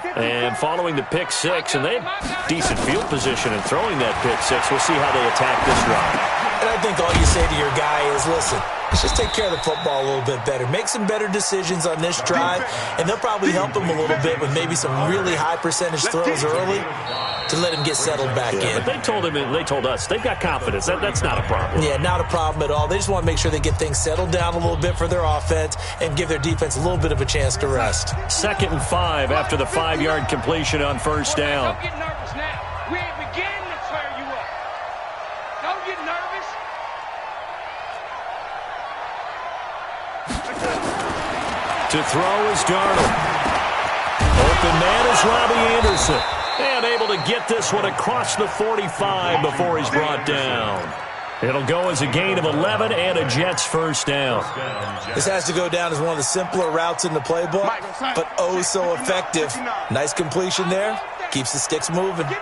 And following the pick six, and they have decent field position in throwing that pick six. We'll see how they attack this drive. And I think all you say to your guy is, listen, let's just take care of the football a little bit better. Make some better decisions on this drive, and they'll probably help him a little bit with maybe some really high percentage throws early to let him get settled back in. But they told us they've got confidence. That's not a problem. Yeah, not a problem at all. They just want to make sure they get things settled down a little bit for their offense and give their defense a little bit of a chance to rest. 2nd and 5 after the 5-yard completion on first down. Don't get nervous now. We ain't beginning to tear you up. Don't get nervous. To throw is Darnold. Open man is Robbie Anderson. And able to get this one across the 45 before he's brought down. It'll go as a gain of 11 and a Jets first down. This has to go down as one of the simpler routes in the playbook, but oh so effective. Nice completion there. Keeps the sticks moving. On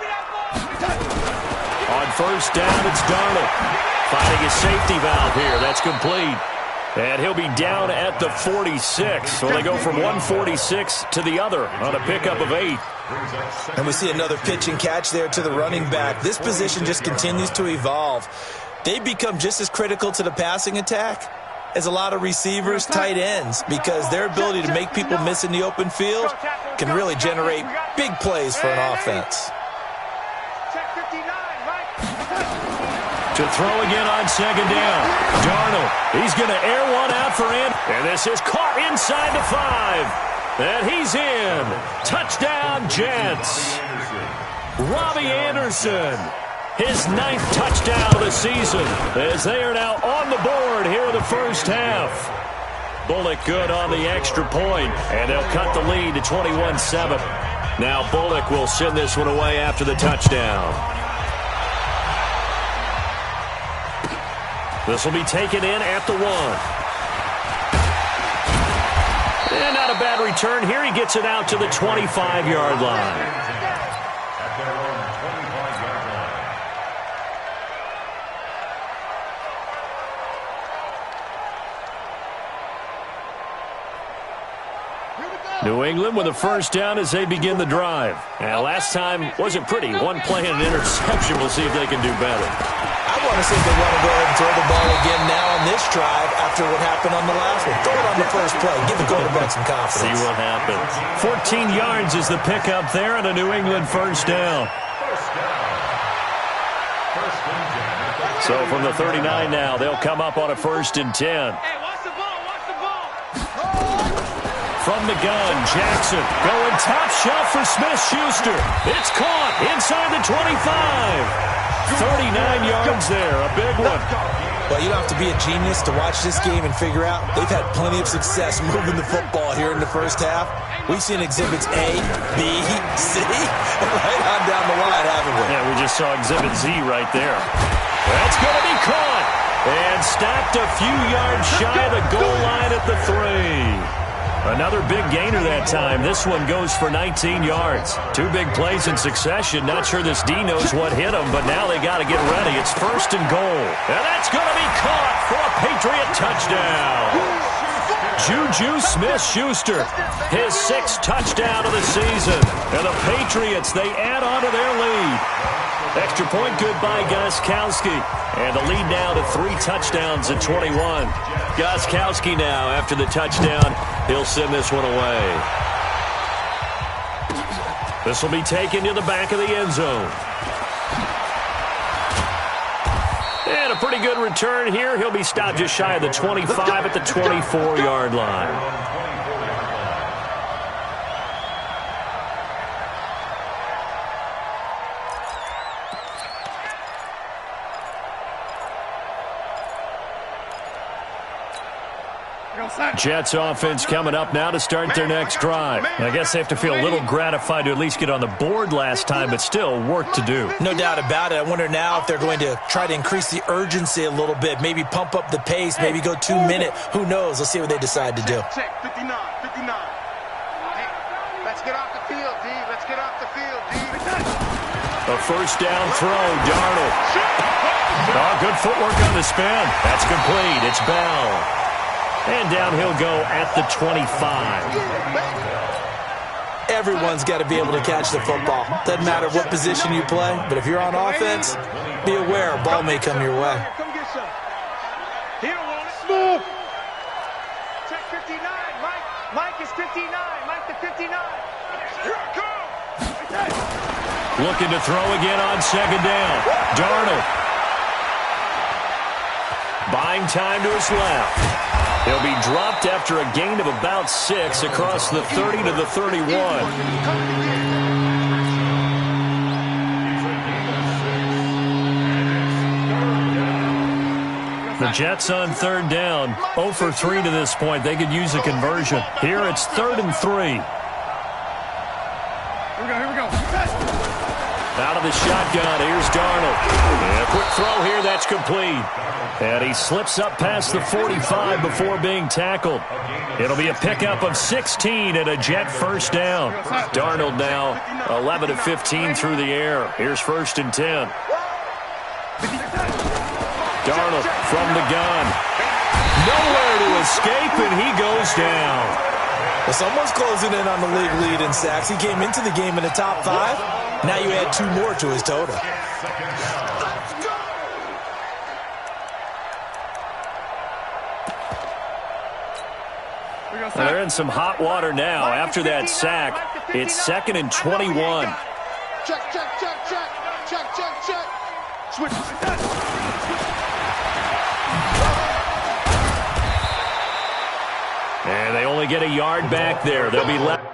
first down, it's Darnold. Finding a safety valve here. That's complete. And he'll be down at the 46. So they go from 146 to the other on a pickup of 8. And we see another pitch and catch there to the running back. This position just continues to evolve. They become just as critical to the passing attack as a lot of receivers, tight ends, because their ability to make people miss in the open field can really generate big plays for an offense. To throw again on second down. Darnold, he's going to air one out for him. And this is caught inside the 5. And he's in. Touchdown, Jets. Robbie Anderson, his 9th touchdown of the season, as they are now on the board here in the first half. Bullock good on the extra point, and they'll cut the lead to 21-7. Now Bullock will send this one away after the touchdown. This will be taken in at the 1. And not a bad return here. He gets it out to the 25-yard line. New England with a first down as they begin the drive. And last time wasn't pretty. One play and an interception. We'll see if they can do better. I want to see if they want to go ahead and throw the ball again now on this drive after what happened on the last one. Throw it on the first play. Give the quarterback some confidence. See what happens. 14 yards is the pickup there and a New England first down. So from the 39 now, they'll come up on a 1st and 10. Hey, watch the ball, watch the ball. From the gun, Jackson going top shelf for Smith-Schuster. It's caught inside the 25. 39 yards there, a big one. Well, you don't have to be a genius to watch this game and figure out they've had plenty of success moving the football here in the first half. We've seen exhibits A, B, C, right on down the line, haven't we? Yeah, we just saw exhibit Z right there. That's going to be caught and stopped a few yards shy of the goal line at the 3. Another big gainer that time. This one goes for 19 yards. 2 big plays in succession. Not sure this D knows what hit him, but now they got to get ready. It's 1st and goal. And that's going to be caught for a Patriot touchdown. Juju Smith-Schuster, his 6th touchdown of the season. And the Patriots, they add on to their lead. Extra point good by Gostkowski. And the lead now to 3 touchdowns at 21. Gostkowski now, after the touchdown, he'll send this one away. This will be taken to the back of the end zone. And a pretty good return here. He'll be stopped just shy of the 25 at the 24-yard line. Jets offense coming up now to start their next drive. I guess they have to feel a little gratified to at least get on the board last time, but still work to do. No doubt about it. I wonder now if they're going to try to increase the urgency a little bit, maybe pump up the pace, maybe go 2 minute. Who knows? Let's see what they decide to do. Check, 59. Let's get off the field, D. Let's get off the field, D. A first down throw, Darnold. Oh, good footwork on the spin. That's complete. It's Bell. And down he'll go at the 25. Everyone's got to be able to catch the football. Doesn't matter what position you play, but if you're on offense, be aware a ball may come your way. Come get some. He don't want it. Move. Check 59. Mike is 59. Mike to 59. Here I come. Looking to throw again on second down. Darnold. Buying time to his left. He'll be dropped after a gain of about 6 across the 30 to the 31. The Jets on third down, 0 for 3 to this point. They could use a conversion. Here it's 3rd and 3. Here we go. Out of the shotgun, here's Darnold. And a quick throw here, that's complete. And he slips up past the 45 before being tackled. It'll be a pickup of 16 and a Jet first down. Darnold now 11 of 15 through the air. Here's 1st and 10. Darnold from the gun. Nowhere to escape, and he goes down. Well, someone's closing in on the league lead in sacks. He came into the game in the top 5. Now you add 2 more to his total. They're in some hot water now. After that sack, it's 2nd and 21. Check. Switch. And they only get a yard back there. They'll be left.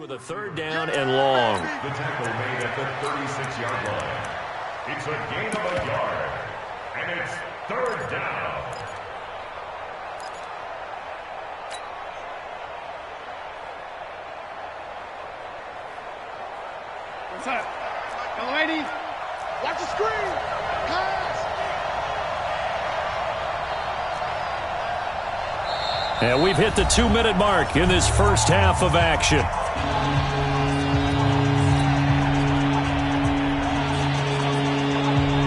With a 3rd down and long. The tackle made at the 36-yard line. It's a gain of a yard, and it's 3rd down. What's up? Young ladies, watch the screen. Pass. And we've hit the 2-minute mark in this first half of action.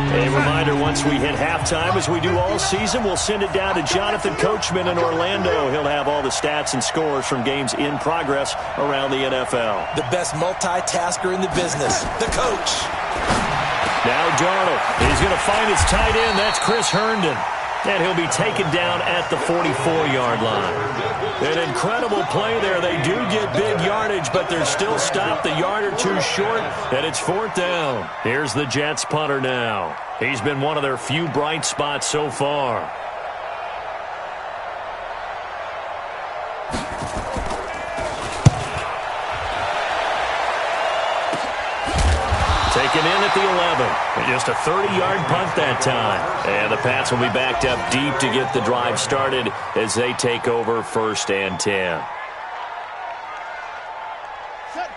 A reminder, once we hit halftime, as we do all season, we'll send it down to Jonathan Coachman in Orlando. He'll have all the stats and scores from games in progress around the NFL. The best multitasker in the business, the coach. Now Darnold. He's going to find his tight end. That's Chris Herndon. And he'll be taken down at the 44-yard line. An incredible play there. They do get big yardage, but they're still stopped a yard or 2 short, and it's 4th down. Here's the Jets punter now. He's been one of their few bright spots so far. Taken in at the 11. Just a 30-yard punt that time. And the Pats will be backed up deep to get the drive started as they take over 1st and 10.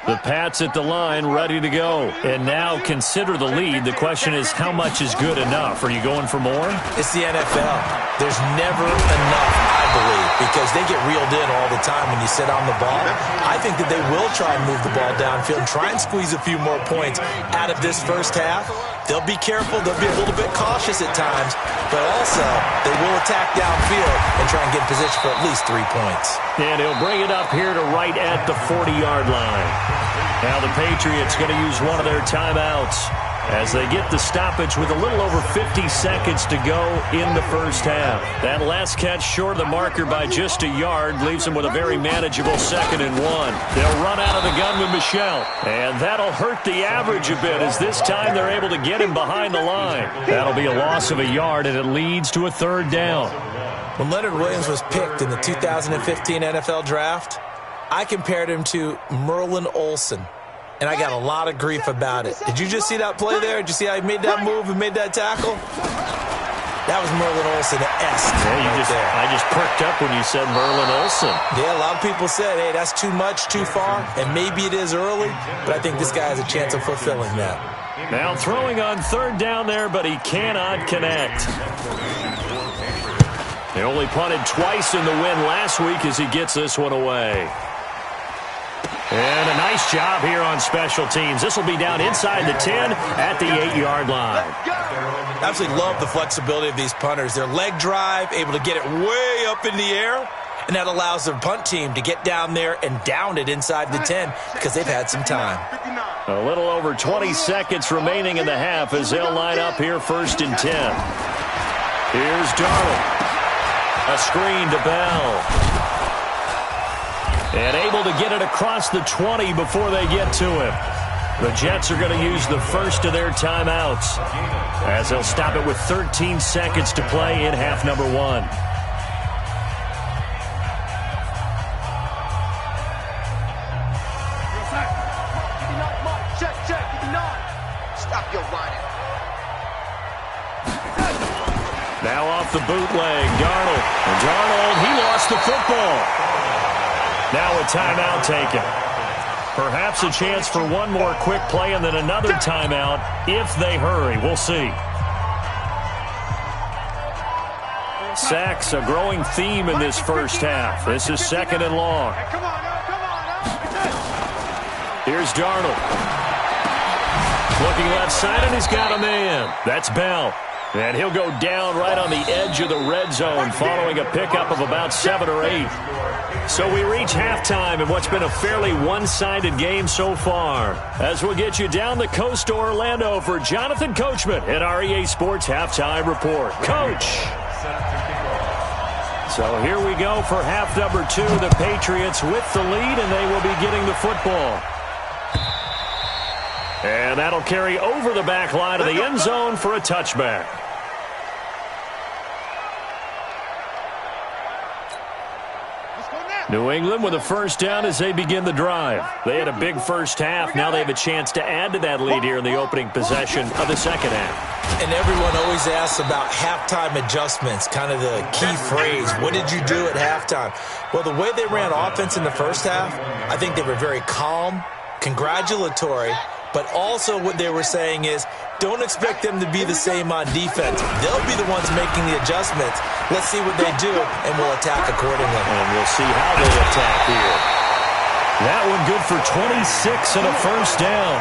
The Pats at the line, ready to go. And now consider the lead. The question is, how much is good enough? Are you going for more? It's the NFL. There's never enough, I believe, because they get reeled in all the time when you sit on the ball. I think that they will try and move the ball downfield and try and squeeze a few more points out of this first half. They'll be careful. They'll be a little bit cautious at times, but also they will attack downfield and try and get in position for at least 3 points. And he'll bring it up here to right at the 40-yard line. Now the Patriots going to use one of their timeouts as they get the stoppage with a little over 50 seconds to go in the first half. That last catch short of the marker by just a yard leaves them with a very manageable 2nd and 1. They'll run out of the gun with Michel, and that'll hurt the average a bit as this time they're able to get him behind the line. That'll be a loss of a yard, and it leads to a 3rd down. When Leonard Williams was picked in the 2015 NFL Draft, I compared him to Merlin Olsen, and I got a lot of grief about it. Did you just see that play there? Did you see how he made that move and made that tackle? That was Merlin Olsen-esque. Yeah, I just perked up when you said Merlin Olsen. Yeah, a lot of people said, hey, that's too much, too far, and maybe it is early, but I think this guy has a chance of fulfilling that. Now throwing on third down there, but he cannot connect. He only punted twice in the win last week as he gets this one away. And a nice job here on special teams. This will be down inside the 10 at the 8-yard line. Absolutely love the flexibility of these punters. Their leg drive, able to get it way up in the air, and that allows the punt team to get down there and down it inside the 10 because they've had some time. A little over 20 seconds remaining in the half as they'll line up here 1st and 10. Here's Darnold. A screen to Bell. And able to get it across the 20 before they get to him. The Jets are going to use the first of their timeouts as they'll stop it with 13 seconds to play in half number 1. Stop your whining. Now off the bootleg, Darnold. And Darnold, he lost the football. Now a timeout taken. Perhaps a chance for one more quick play and then another timeout if they hurry. We'll see. Sacks, a growing theme in this first half. This is 2nd and long. Here's Darnold. Looking left side, and he's got a man. That's Bell. And he'll go down right on the edge of the red zone following a pickup of about 7 or 8. So we reach halftime in what's been a fairly one-sided game so far. As we'll get you down the coast to Orlando for Jonathan Coachman at our EA Sports Halftime Report. Coach! So here we go for half number 2. The Patriots with the lead, and they will be getting the football. And that'll carry over the back line of the end zone for a touchback. New England with a first down as they begin the drive. They had a big first half. Now they have a chance to add to that lead here in the opening possession of the second half. And everyone always asks about halftime adjustments, kind of the key phrase. What did you do at halftime? Well, the way they ran offense in the first half, I think they were very calm, congratulatory, but also what they were saying is, don't expect them to be the same on defense. They'll be the ones making the adjustments. Let's see what they do, and we'll attack accordingly. And we'll see how they attack here. That one good for 26 and a first down.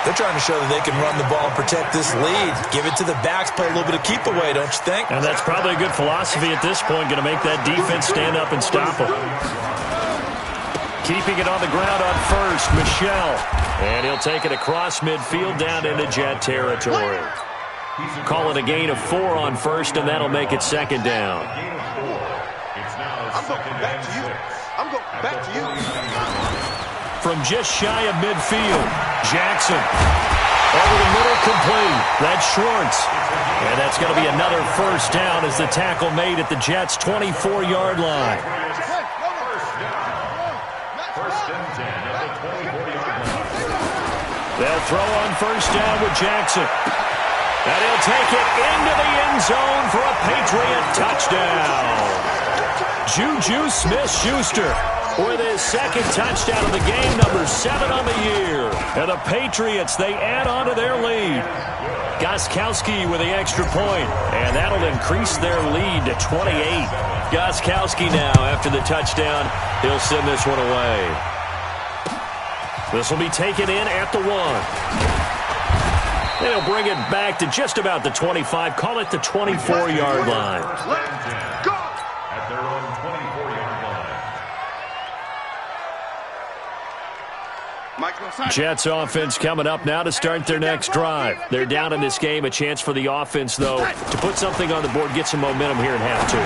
They're trying to show that they can run the ball and protect this lead. Give it to the backs, play a little bit of keep away, don't you think? And that's probably a good philosophy at this point, going to make that defense stand up and stop them. Keeping it on the ground on first, Michel. And he'll take it across midfield down into Jet territory. Call it a gain of 4 on first, and that'll make it second down. I'm going back to you. I'm going back to you. From just shy of midfield, Jackson. Over the middle, complete. That's Schwartz. And that's going to be another first down as the tackle made at the Jets' 24-yard line. They'll throw on first down with Jackson. And he'll take it into the end zone for a Patriot touchdown. Juju Smith-Schuster with his second touchdown of the game, number 7 on the year. And the Patriots, they add on to their lead. Gostkowski with the extra point, and that'll increase their lead to 28. Gostkowski now, after the touchdown, he'll send this one away. This will be taken in at the 1. They'll bring it back to just about the 25. Call it the 24-yard line. Let's go! At their own 24-yard line. Jets offense coming up now to start their next drive. They're down in this game. A chance for the offense, though, to put something on the board, get some momentum here in half 2.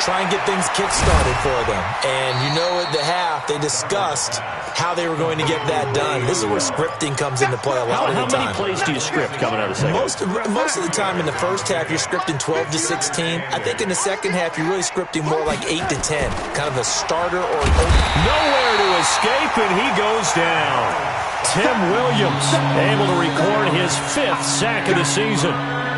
Try and get things kick-started for them. And you know at the half, they discussed how they were going to get that done. This is where scripting comes into play a lot of the time. How many plays do you script coming out of the second? Most of the time in the first half, you're scripting 12 to 16. I think in the second half, you're really scripting more like 8 to 10. Kind of a starter or... Nowhere to escape, and he goes down. Tim Williams able to record his 5th sack of the season.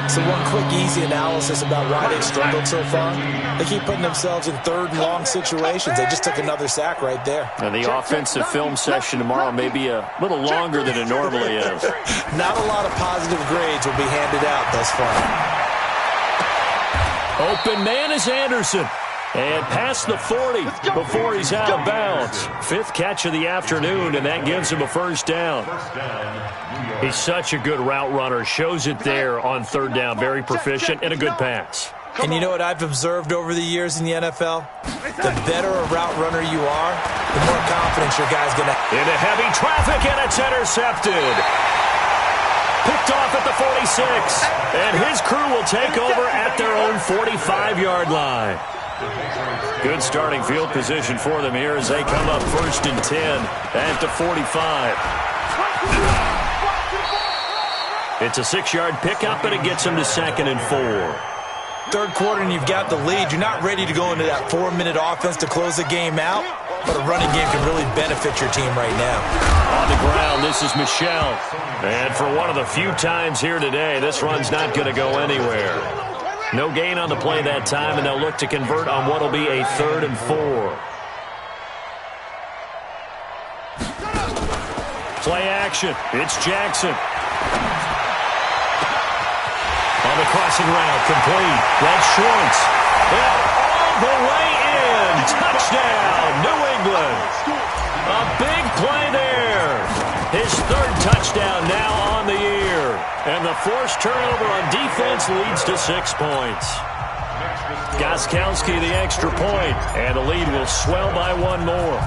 So one quick, easy analysis about why they've struggled so far. They keep putting themselves in third and long situations. They just took another sack right there. And the offensive film session tomorrow may be a little longer than it normally is. Not a lot of positive grades will be handed out thus far. Open man is Anderson. And past the 40 before he's out of bounds. Fifth catch of the afternoon, and that gives him a first down. He's such a good route runner. Shows it there on third down. Very proficient and a good pass. And you know what I've observed over the years in the NFL? The better a route runner you are, the more confidence your guy's going to have. Into heavy traffic, and it's intercepted. Picked off at the 46. And his crew will take over at their own 45-yard line. Good starting field position for them here as they come up first and 10 at the 45. It's a 6-yard pickup, and it gets them to 2nd and 4. Third quarter, and you've got the lead. You're not ready to go into that 4-minute offense to close the game out, but a running game can really benefit your team right now. On the ground, this is Michel. And for one of the few times here today, this run's not going to go anywhere. No gain on the play that time, and they'll look to convert on what will be a 3rd and 4. Play action. It's Jackson. On the crossing route, complete. That's Schwartz. And all the way in. Touchdown, New England. A big play there. His 3rd touchdown now on the year. And the forced turnover on defense leads to 6 points. Gostkowski the extra point, and the lead will swell by 1 more.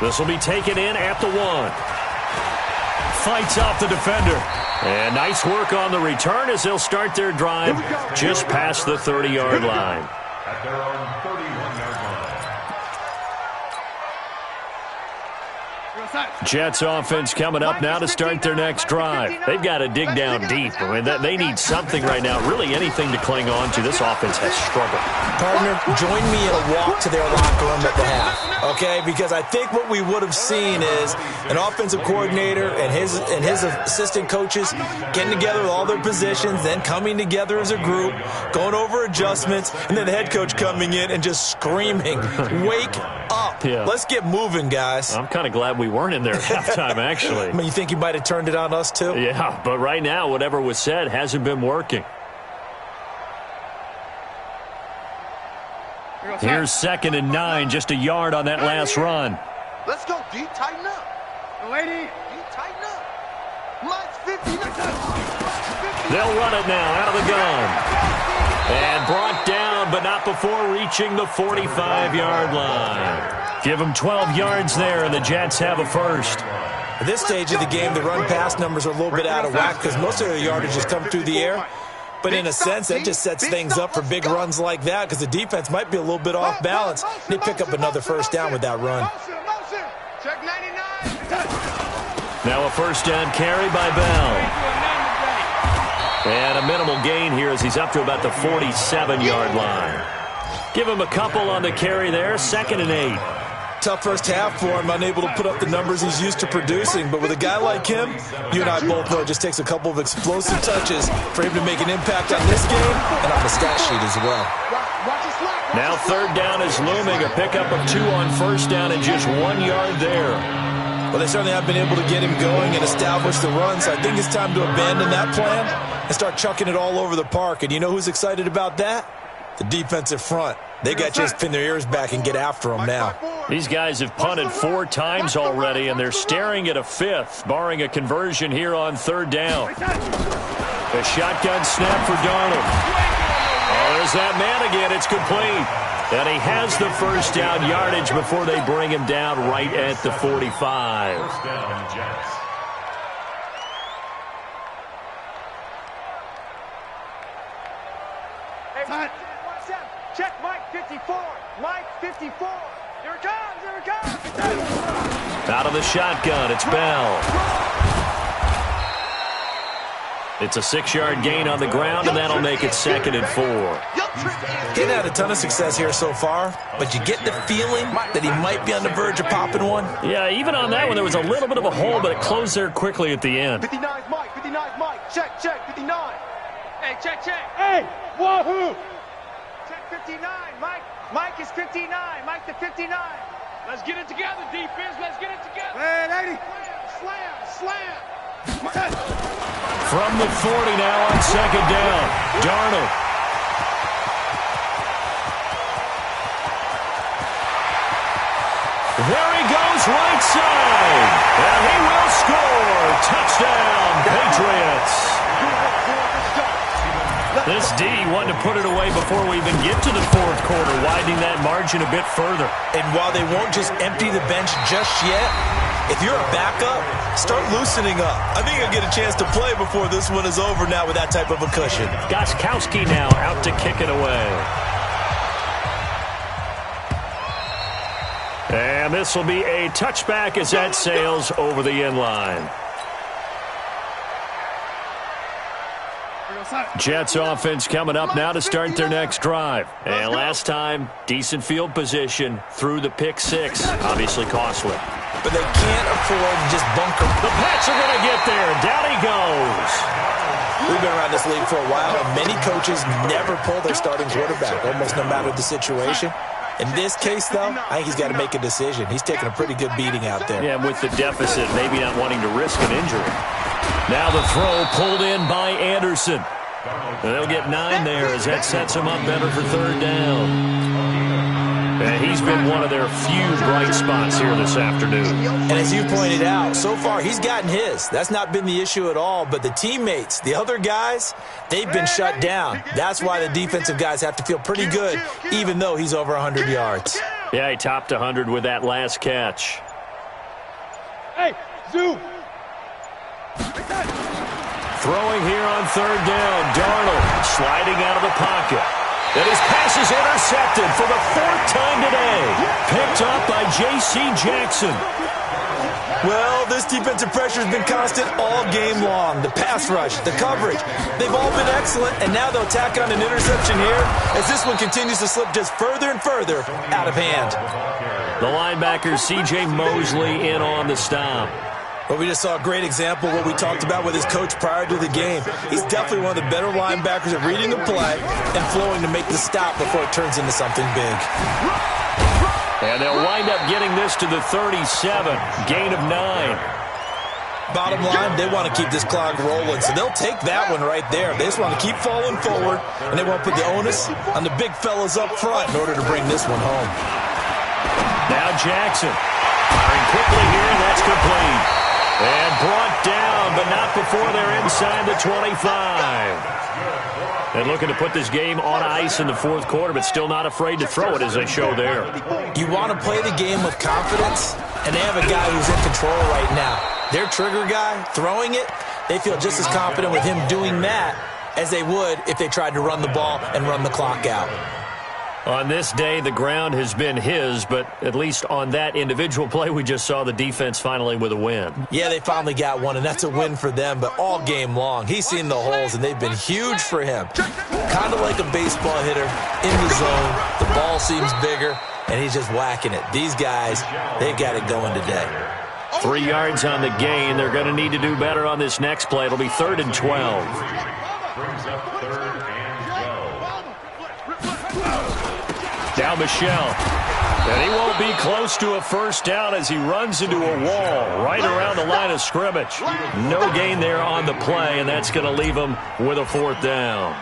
This will be taken in at the 1. Fights off the defender. And nice work on the return as they'll start their drive just past the 30-yard line. At their own 31-yard line. Jets offense coming up now to start their next drive. They've got to dig down deep. I mean, they need something right now, really anything to cling on to. This offense has struggled. Partner, join me in a walk to their locker room at the half, okay? Because I think what we would have seen is an offensive coordinator and his assistant coaches getting together with all their positions, then coming together as a group, going over adjustments, and then the head coach coming in and just screaming, "Wake up. Yeah. Let's get moving, guys." I'm kind of glad we weren't in there at halftime, actually. I mean, you think he might have turned it on us, too? Yeah, but right now, whatever was said hasn't been working. Here's 2nd and 9, just a yard on that last run. Let's go, D. Tighten up. Lady. D, tighten up. Mike's 50. They'll run it now out of the gun. And brought down, but not before reaching the 45-yard line. Give them 12 yards there, and the Jets have a first. At this stage of the game, the run-pass numbers are a little bit out of whack because most of their yardage has come through the air. But in a sense, that just sets things up for big runs like that because the defense might be a little bit off balance. They pick up another first down with that run. Check 99. Now a first down carry by Bell. And a minimal gain here as he's up to about the 47-yard line. Give him a couple on the carry there, 2nd and 8. Tough first half for him, unable to put up the numbers he's used to producing. But with a guy like him, you and I both know it just takes a couple of explosive touches for him to make an impact on this game and on the stat sheet as well. Now 3rd down is looming, a pickup of 2 on first down and just 1 yard there. Well, they certainly have been able to get him going and establish the run, so I think it's time to abandon that plan and start chucking it all over the park. And you know who's excited about that? The defensive front. They got to just pin their ears back and get after him now. These guys have punted 4 times already, and they're staring at a 5th, barring a conversion here on 3rd down. A shotgun snap for Darnold. Oh, there's that man again. It's complete. And he has the first down yardage before they bring him down right at the 45. First down, Jets. Check Mike 54. Mike 54. Here it comes. Here it comes. Out of the shotgun, it's Bell. It's a 6-yard gain on the ground, and that'll make it 2nd and 4. He's had a ton of success here so far, but you get the feeling that he might be on the verge of popping one. Yeah, even on that one, there was a little bit of a hole, but it closed there quickly at the end. 59's Mike, 59's Mike. Check, 59. Hey, check. Hey, wahoo! Check 59, Mike. Mike is 59. Mike to 59. Let's get it together, defense. Let's get it together. Hey, 80. Slam. From the 40 now on 2nd down. Darnold. There he goes, right side. And he will score. Touchdown, Patriots. This D wanted to put it away before we even get to the 4th quarter, widening that margin a bit further. And while they won't just empty the bench just yet, if you're a backup, start loosening up. I think you'll get a chance to play before this one is over now with that type of a cushion. Gostkowski now out to kick it away. And this will be a touchback as that sails over the end line. Jets offense coming up now to start their next drive. And last time, decent field position through the pick 6. Obviously costly. But they can't afford to just bunker. The Pats are going to get there. Down he goes. We've been around this league for a while, and many coaches never pull their starting quarterback, almost no matter the situation. In this case, though, I think he's got to make a decision. He's taking a pretty good beating out there. Yeah, with the deficit, maybe not wanting to risk an injury. Now the throw pulled in by Anderson. And they'll get 9 there as that sets him up better for 3rd down. And he's been one of their few bright spots here this afternoon. And as you pointed out, so far he's gotten his. That's not been the issue at all. But the teammates, the other guys, they've been shut down. That's why the defensive guys have to feel pretty good, even though he's over 100 yards. Yeah, he topped 100 with that last catch. Hey, zoom. Throwing here on 3rd down. Darnold sliding out of the pocket. And his pass is intercepted for the 4th time today. Picked up by J.C. Jackson. Well, this defensive pressure has been constant all game long. The pass rush, the coverage, they've all been excellent, and now they'll tack on an interception here as this one continues to slip just further and further out of hand. The linebacker, C.J. Mosley, in on the stop. Well, we just saw a great example of what we talked about with his coach prior to the game. He's definitely one of the better linebackers at reading a play and flowing to make the stop before it turns into something big. And they'll wind up getting this to the 37. Gain of 9. Bottom line, they want to keep this clock rolling, so they'll take that one right there. They just want to keep falling forward, and they want to put the onus on the big fellas up front in order to bring this one home. Now Jackson. Firing quickly here, and that's complete. And brought down, but not before they're inside the 25. And looking to put this game on ice in the 4th quarter, but still not afraid to throw it as they show there. You want to play the game with confidence, and they have a guy who's in control right now. Their trigger guy, throwing it, they feel just as confident with him doing that as they would if they tried to run the ball and run the clock out. On this day, the ground has been his, but at least on that individual play, we just saw the defense finally with a win. Yeah, they finally got one, and that's a win for them, but all game long, he's seen the holes, and they've been huge for him. Kind of like a baseball hitter in the zone. The ball seems bigger, and he's just whacking it. These guys, they've got it going today. 3 yards on the gain. They're going to need to do better on this next play. It'll be 3rd and 12. Brings up 3rd and 12. Now Michelle. And he won't be close to a 1st down as he runs into a wall right around the line of scrimmage. No gain there on the play, and that's going to leave him with a 4th down.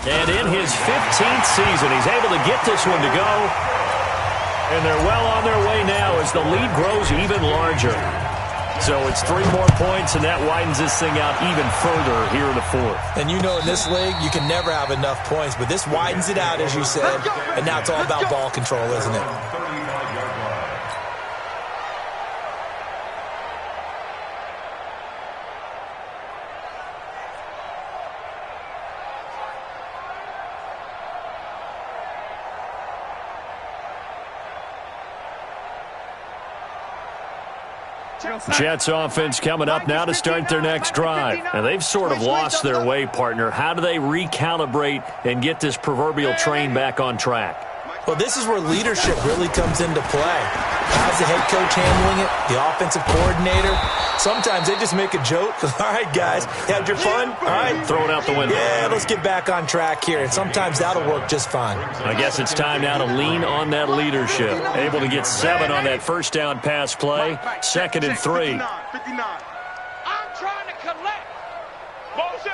And in his 15th season, he's able to get this one to go. And they're well on their way now as the lead grows even larger. So it's 3 more points, and that widens this thing out even further here in the 4th. And you know in this league, you can never have enough points, but this widens it out, as you said, and now it's all about ball control, isn't it? Jets offense coming up now to start their next drive. And they've sort of lost their way, partner. How do they recalibrate and get this proverbial train back on track? Well, this is where leadership really comes into play. How's the head coach handling it? The offensive coordinator? Sometimes they just make a joke. All right, guys, had your fun? All right. Throw it out the window. Yeah, let's get back on track here. And sometimes that'll work just fine. I guess it's time now to lean on that leadership. Able to get 7 on that first down pass play. 2nd and 3. 59. I'm trying to collect. Motion!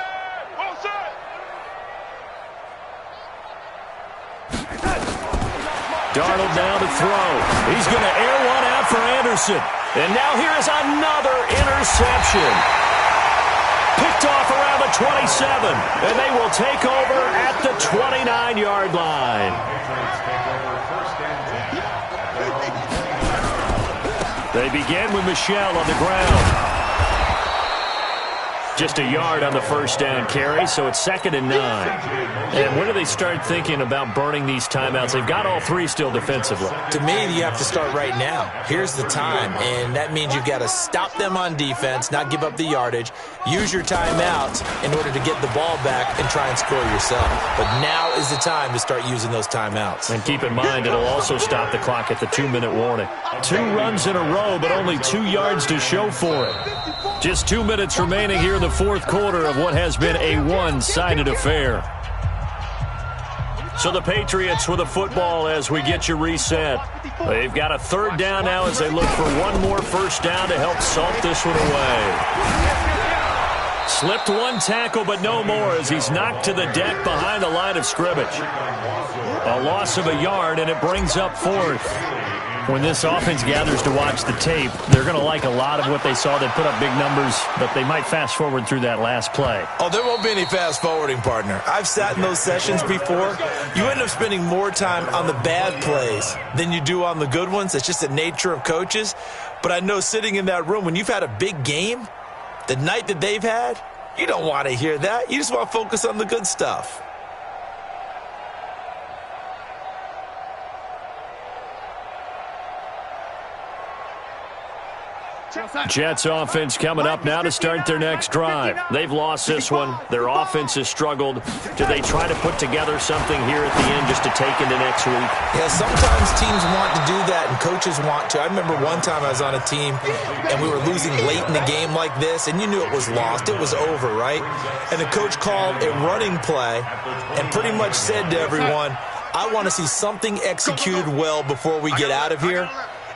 Darnold now to throw. He's going to air one out for Anderson. And now here is another interception. Picked off around the 27. And they will take over at the 29-yard line. They begin with Michel on the ground. Just a yard on the first down carry, so it's 2nd and 9. And when do they start thinking about burning these timeouts? They've got all 3 still defensively. To me, you have to start right now. Here's the time, and that means you've got to stop them on defense, not give up the yardage, use your timeouts in order to get the ball back and try and score yourself. But now is the time to start using those timeouts. And keep in mind, it'll also stop the clock at the 2-minute warning. 2 runs in a row, but only 2 yards to show for it. Just 2 minutes remaining here in the fourth quarter of what has been a one-sided affair. So the Patriots with the football as we get you reset. They've got a 3rd down now as they look for one more first down to help salt this one away. Slipped one tackle, but no more as he's knocked to the deck behind the line of scrimmage. A loss of a yard, and it brings up 4th. When this offense gathers to watch the tape, they're going to like a lot of what they saw. They put up big numbers, but they might fast forward through that last play. Oh, there won't be any fast forwarding, partner. I've sat in those sessions before. You end up spending more time on the bad plays than you do on the good ones. It's just the nature of coaches. But I know sitting in that room, when you've had a big game, the night that they've had, you don't want to hear that. You just want to focus on the good stuff. Jets offense coming up now to start their next drive. They've lost this one. Their offense has struggled. Do they try to put together something here at the end just to take into next week? Yeah, sometimes teams want to do that and coaches want to. I remember one time I was on a team and we were losing late in the game like this, and you knew it was lost. It was over, right? And the coach called a running play and pretty much said to everyone, I want to see something executed well before we get out of here.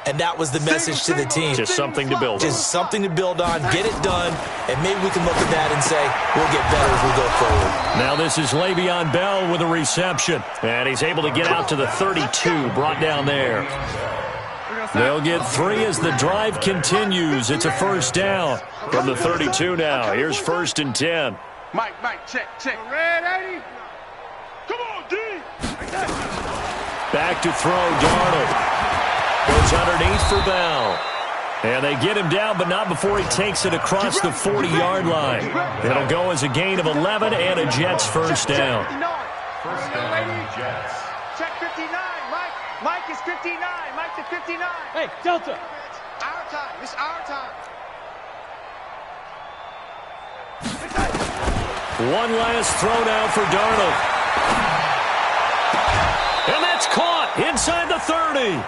And that was the message to the team. Just something to build on. Just something to build on, get it done, and maybe we can look at that and say, we'll get better as we go forward. Now this is Le'Veon Bell with a reception. And he's able to get out to the 32, brought down there. They'll get 3 as the drive continues. It's a first down from the 32 now. Here's 1st and 10. Mike, check. Red 80. Come on, D. Back to throw, Darnold. Goes underneath for Bell. And they get him down, but not before he takes it across the 40-yard line. It'll go as a gain of 11 and a Jets first down. First down, Jets. Check 59, Mike. Mike is 59. Mike to 59. Hey, Delta. Our time. It's our time. One last throw now for Darnold. And that's caught inside the 30.